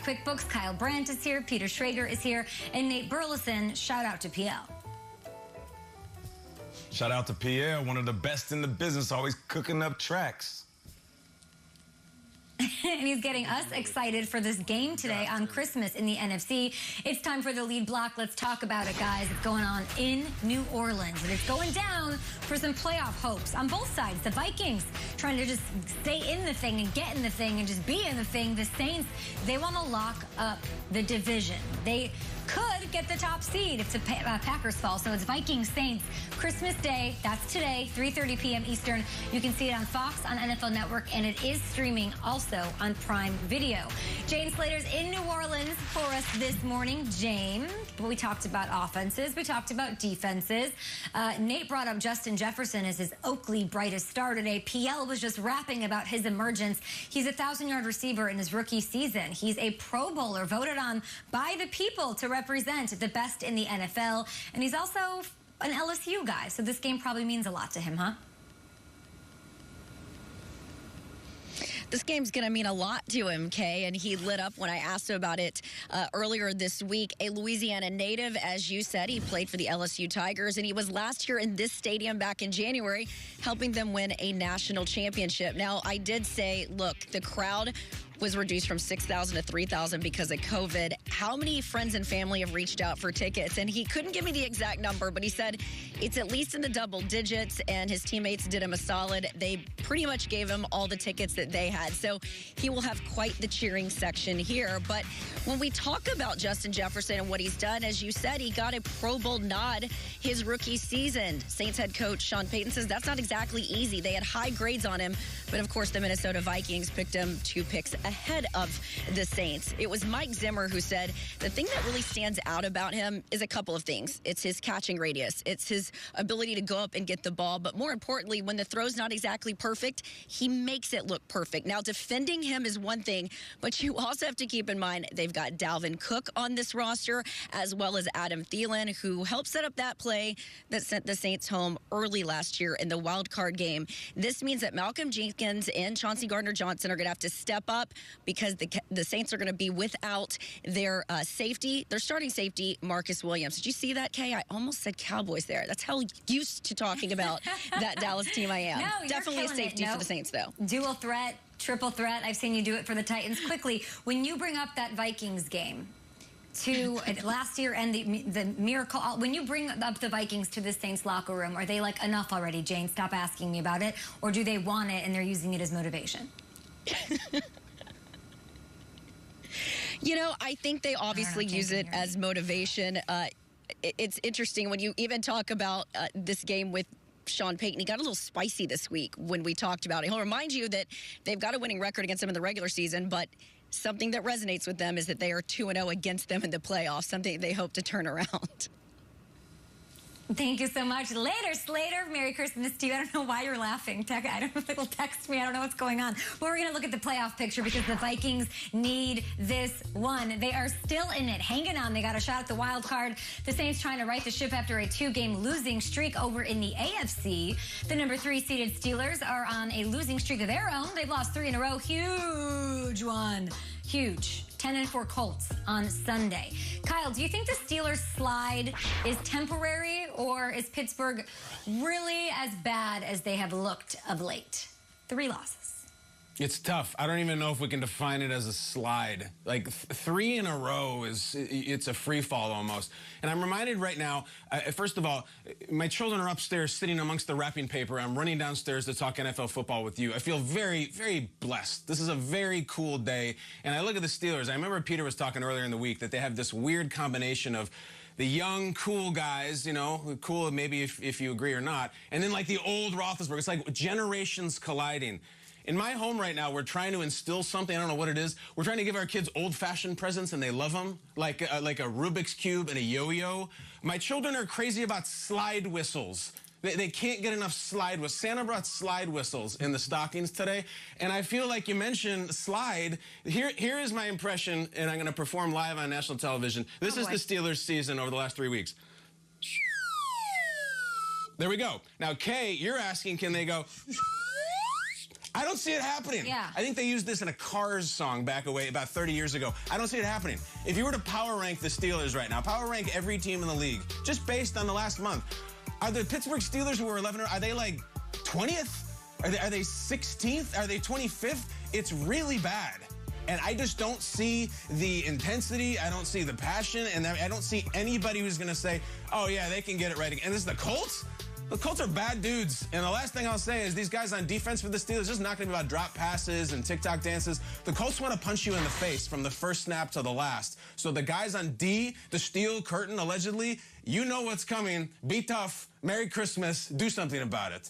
QuickBooks. Kyle Brandt is here, Peter Schrager is here, and Nate Burleson. Shout out to PL. Shout out to Pierre, one of the best in the business, always cooking up tracks. And he's getting us excited for this game today on Christmas in the NFC. It's time for the lead block. Let's talk about it, guys. It's going on in New Orleans, and it's going down for some playoff hopes on both sides. The Vikings trying to just stay in the thing and get in the thing and just be in the thing. The Saints, they want to lock up the division. They could get the top seed if the Packers fall. So it's Vikings Saints Christmas Day. That's today, 3:30 p.m. Eastern. You can see it on Fox, on NFL Network, and it is streaming also on Prime Video. Jane Slater's in New Orleans for us this morning. Jane, we talked about offenses. We talked about defenses. Nate brought up Justin Jefferson as his Oakley brightest star today. PL was just rapping about his emergence. He's a 1,000-yard receiver in his rookie season. He's a Pro Bowler voted on by the people to represent the best in the NFL. And he's also an LSU guy. So this game probably means a lot to him, huh? This game's going to mean a lot to him, Kay, and he lit up when I asked him about it earlier this week. A Louisiana native, as you said, he played for the LSU Tigers, and he was last year in this stadium back in January, helping them win a national championship. Now, I did say, look, the crowd was reduced from 6,000 to 3,000 because of COVID. How many friends and family have reached out for tickets? And he couldn't give me the exact number, but he said it's at least in the double digits, and his teammates did him a solid. They pretty much gave him all the tickets that they had. So he will have quite the cheering section here. But when we talk about Justin Jefferson and what he's done, as you said, he got a Pro Bowl nod his rookie season. Saints head coach Sean Payton says that's not exactly easy. They had high grades on him, but of course the Minnesota Vikings picked him 2 picks ahead of the Saints. It was Mike Zimmer who said the thing that really stands out about him is a couple of things. It's his catching radius. It's his ability to go up and get the ball. But more importantly, when the throw's not exactly perfect, he makes it look perfect. Now, defending him is one thing, but you also have to keep in mind they've got Dalvin Cook on this roster, as well as Adam Thielen, who helped set up that play that sent the Saints home early last year in the wild card game. This means that Malcolm Jenkins and Chauncey Gardner-Johnson are going to have to step up because the Saints are going to be without their safety, their starting safety, Marcus Williams. Did you see that, Kay? I almost said Cowboys there. That's how used to talking about that Dallas team I am. No, definitely a safety for the Saints, though. Dual threat, triple threat. I've seen you do it for the Titans. Quickly, when you bring up that Vikings game to last year and the miracle, when you bring up the Vikings to the Saints locker room, are they like, enough already, Jane, stop asking me about it? Or do they want it and they're using it as motivation? You know, I think they obviously use it as motivation. It's interesting when you even talk about this game with Sean Payton. He got a little spicy this week when we talked about it. He'll remind you that they've got a winning record against them in the regular season, but something that resonates with them is that they are 2-0 against them in the playoffs, something they hope to turn around. Thank you so much. Later, Slater. Merry Christmas to you. I don't know why you're laughing. I don't know if it'll text me. I don't know what's going on. But we're going to look at the playoff picture because the Vikings need this one. They are still in it, hanging on. They got a shot at the wild card. The Saints trying to right the ship after a 2-game losing streak over in the AFC. The number 3 seeded Steelers are on a losing streak of their own. They've lost 3 in a row. Huge one. Huge. 10-4 Colts on Sunday. Kyle, do you think the Steelers' slide is temporary, or is Pittsburgh really as bad as they have looked of late? 3 losses. It's tough. I don't even know if we can define it as a slide. Like 3 in a row it's a free fall almost. And I'm reminded right now, first of all, my children are upstairs sitting amongst the wrapping paper. I'm running downstairs to talk NFL football with you. I feel very, very blessed. This is a very cool day. And I look at the Steelers. I remember Peter was talking earlier in the week that they have this weird combination of the young, cool guys, you know, cool maybe if you agree or not, and then like the old Roethlisberger. It's like generations colliding. In my home right now, we're trying to instill something. I don't know what it is. We're trying to give our kids old-fashioned presents, and they love them, like a Rubik's Cube and a yo-yo. My children are crazy about slide whistles. They can't get enough slide whistles. Santa brought slide whistles in the stockings today, and I feel like you mentioned slide. Here is my impression, and I'm going to perform live on national television. This is the Steelers' season over the last 3 weeks. There we go. Now, Kay, you're asking, can they go... I don't see it happening. Yeah. I think they used this in a Cars song back away about 30 years ago. I don't see it happening. If you were to power rank the Steelers right now, power rank every team in the league, just based on the last month, are the Pittsburgh Steelers, who are 11, are they like 20th? Are they 16th? Are they 25th? It's really bad. And I just don't see the intensity. I don't see the passion. And I don't see anybody who's going to say, oh, yeah, they can get it right again. And this is the Colts? The Colts are bad dudes. And the last thing I'll say is these guys on defense for the Steelers, it's just not going to be about drop passes and TikTok dances. The Colts want to punch you in the face from the first snap to the last. So the guys on D, the steel curtain, allegedly, you know what's coming. Be tough. Merry Christmas. Do something about it.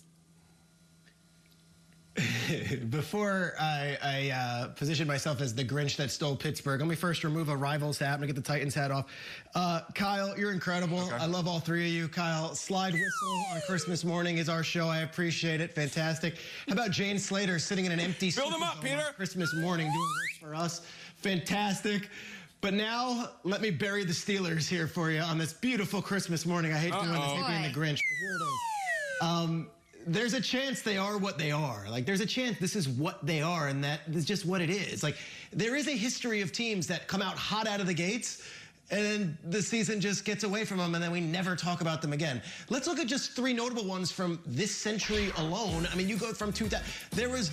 Before I position myself as the Grinch that stole Pittsburgh, let me first remove a Rivals hat. I'm going to get the Titans hat off. Kyle, you're incredible. Okay. I love all three of you. Kyle, Slide Whistle on Christmas morning is our show. I appreciate it. Fantastic. How about Jane Slater sitting in an empty Build them up, Peter. Christmas morning doing work for us? Fantastic. But now, let me bury the Steelers here for you on this beautiful Christmas morning. I hate doing this, hate being the Grinch, but here it is. There's a chance they are what they are. Like, there's a chance this is what they are, and that is just what it is. Like, there is a history of teams that come out hot out of the gates, and then the season just gets away from them, and then we never talk about them again. Let's look at just three notable ones from this century alone. I mean, you go from there was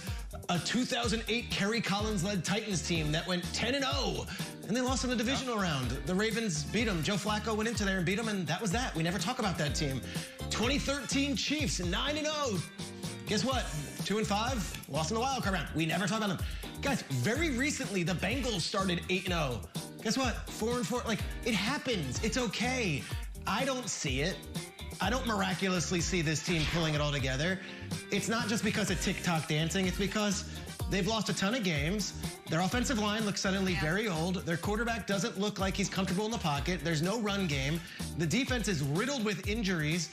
a 2008 Kerry Collins-led Titans team that went 10-0, and they lost in the divisional round. The Ravens beat them. Joe Flacco went into there and beat them, and that was that. We never talk about that team. 2013 Chiefs, 9-0. Guess what? 2-5, lost in the wild card round. We never talk about them. Guys, very recently, the Bengals started 8-0. Guess what? 4-4. Like, it happens. It's okay. I don't see it. I don't miraculously see this team pulling it all together. It's not just because of TikTok dancing. It's because they've lost a ton of games. Their offensive line looks suddenly very old. Their quarterback doesn't look like he's comfortable in the pocket. There's no run game. The defense is riddled with injuries.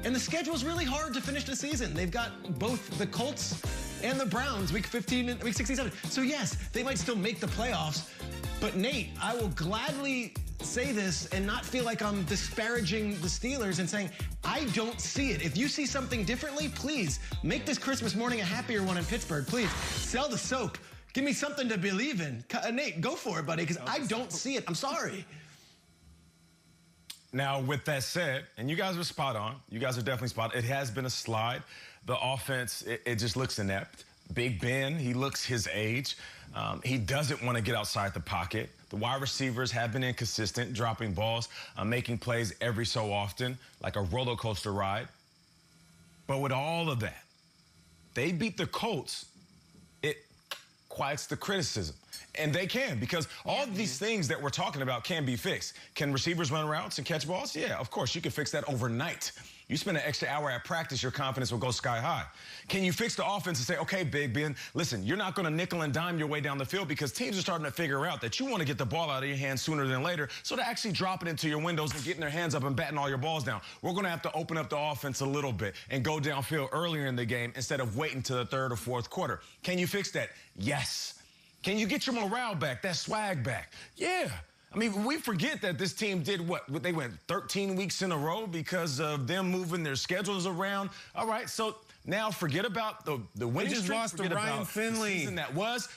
And the schedule's really hard to finish the season. They've got both the Colts and the Browns, week 15 and week 67. So yes, they might still make the playoffs. But Nate, I will gladly say this and not feel like I'm disparaging the Steelers and saying, I don't see it. If you see something differently, please make this Christmas morning a happier one in Pittsburgh. Please sell the soap. Give me something to believe in. Nate, go for it, buddy, because I don't see it. I'm sorry. Now, with that said, and you guys are spot on. You guys are definitely spot on. It has been a slide. The offense, it just looks inept. Big Ben, he looks his age. He doesn't want to get outside the pocket. The wide receivers have been inconsistent, dropping balls, making plays every so often, like a roller coaster ride. But with all of that, they beat the Colts. It quiets the criticism. And they can, because all of these things that we're talking about can be fixed. Can receivers run routes and catch balls? Yeah, of course. You can fix that overnight. You spend an extra hour at practice, your confidence will go sky high. Can you fix the offense and say, okay, Big Ben, listen, you're not going to nickel and dime your way down the field because teams are starting to figure out that you want to get the ball out of your hands sooner than later. So they're actually dropping into your windows and getting their hands up and batting all your balls down. We're going to have to open up the offense a little bit and go downfield earlier in the game instead of waiting to the third or fourth quarter. Can you fix that? Yes. Can you get your morale back, that swag back? Yeah. I mean, we forget that this team did what? They went 13 weeks in a row because of them moving their schedules around. All right, so now forget about the winning streak. They just lost to Ryan Finley. The season that was.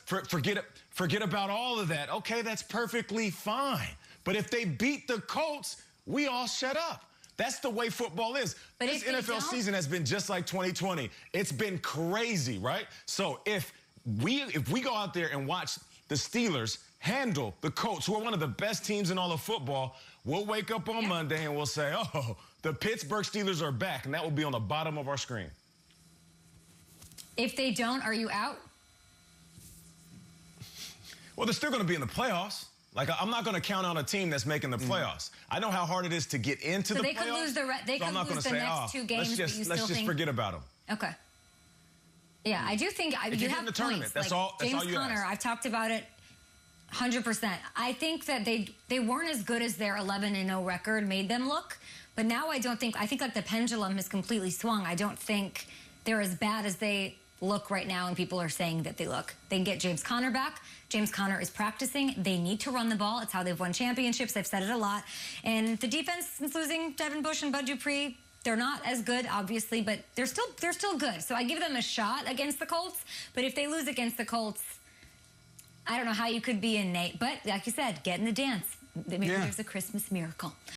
Forget about all of that. Okay, that's perfectly fine. But if they beat the Colts, we all shut up. That's the way football is. But this NFL season has been just like 2020. It's been crazy, right? So if we go out there and watch the Steelers handle the Colts, who are one of the best teams in all of football, we'll wake up on Monday and we'll say, oh, the Pittsburgh Steelers are back, and that will be on the bottom of our screen. If they don't, are you out? Well, they're still going to be in the playoffs. Like, I'm not going to count on a team that's making the playoffs. I know how hard it is to get into the playoffs. Could lose they could lose the next two games. Let's just forget about them. Okay. Yeah, I do think you have in the tournament. That's like all. James Conner, I've talked about it 100%. I think that they weren't as good as their 11-0 record made them look. But now I think like the pendulum has completely swung. I don't think they're as bad as they look right now, and people are saying that they look. They can get James Conner back. James Conner is practicing. They need to run the ball. It's how they've won championships. They've said it a lot. And the defense, since losing Devin Bush and Bud Dupree, They're not as good, obviously, but they're still good. So I give them a shot against the Colts. But if they lose against the Colts, I don't know how you could be in, Nate. But like you said, get in the dance. Maybe there's a Christmas miracle.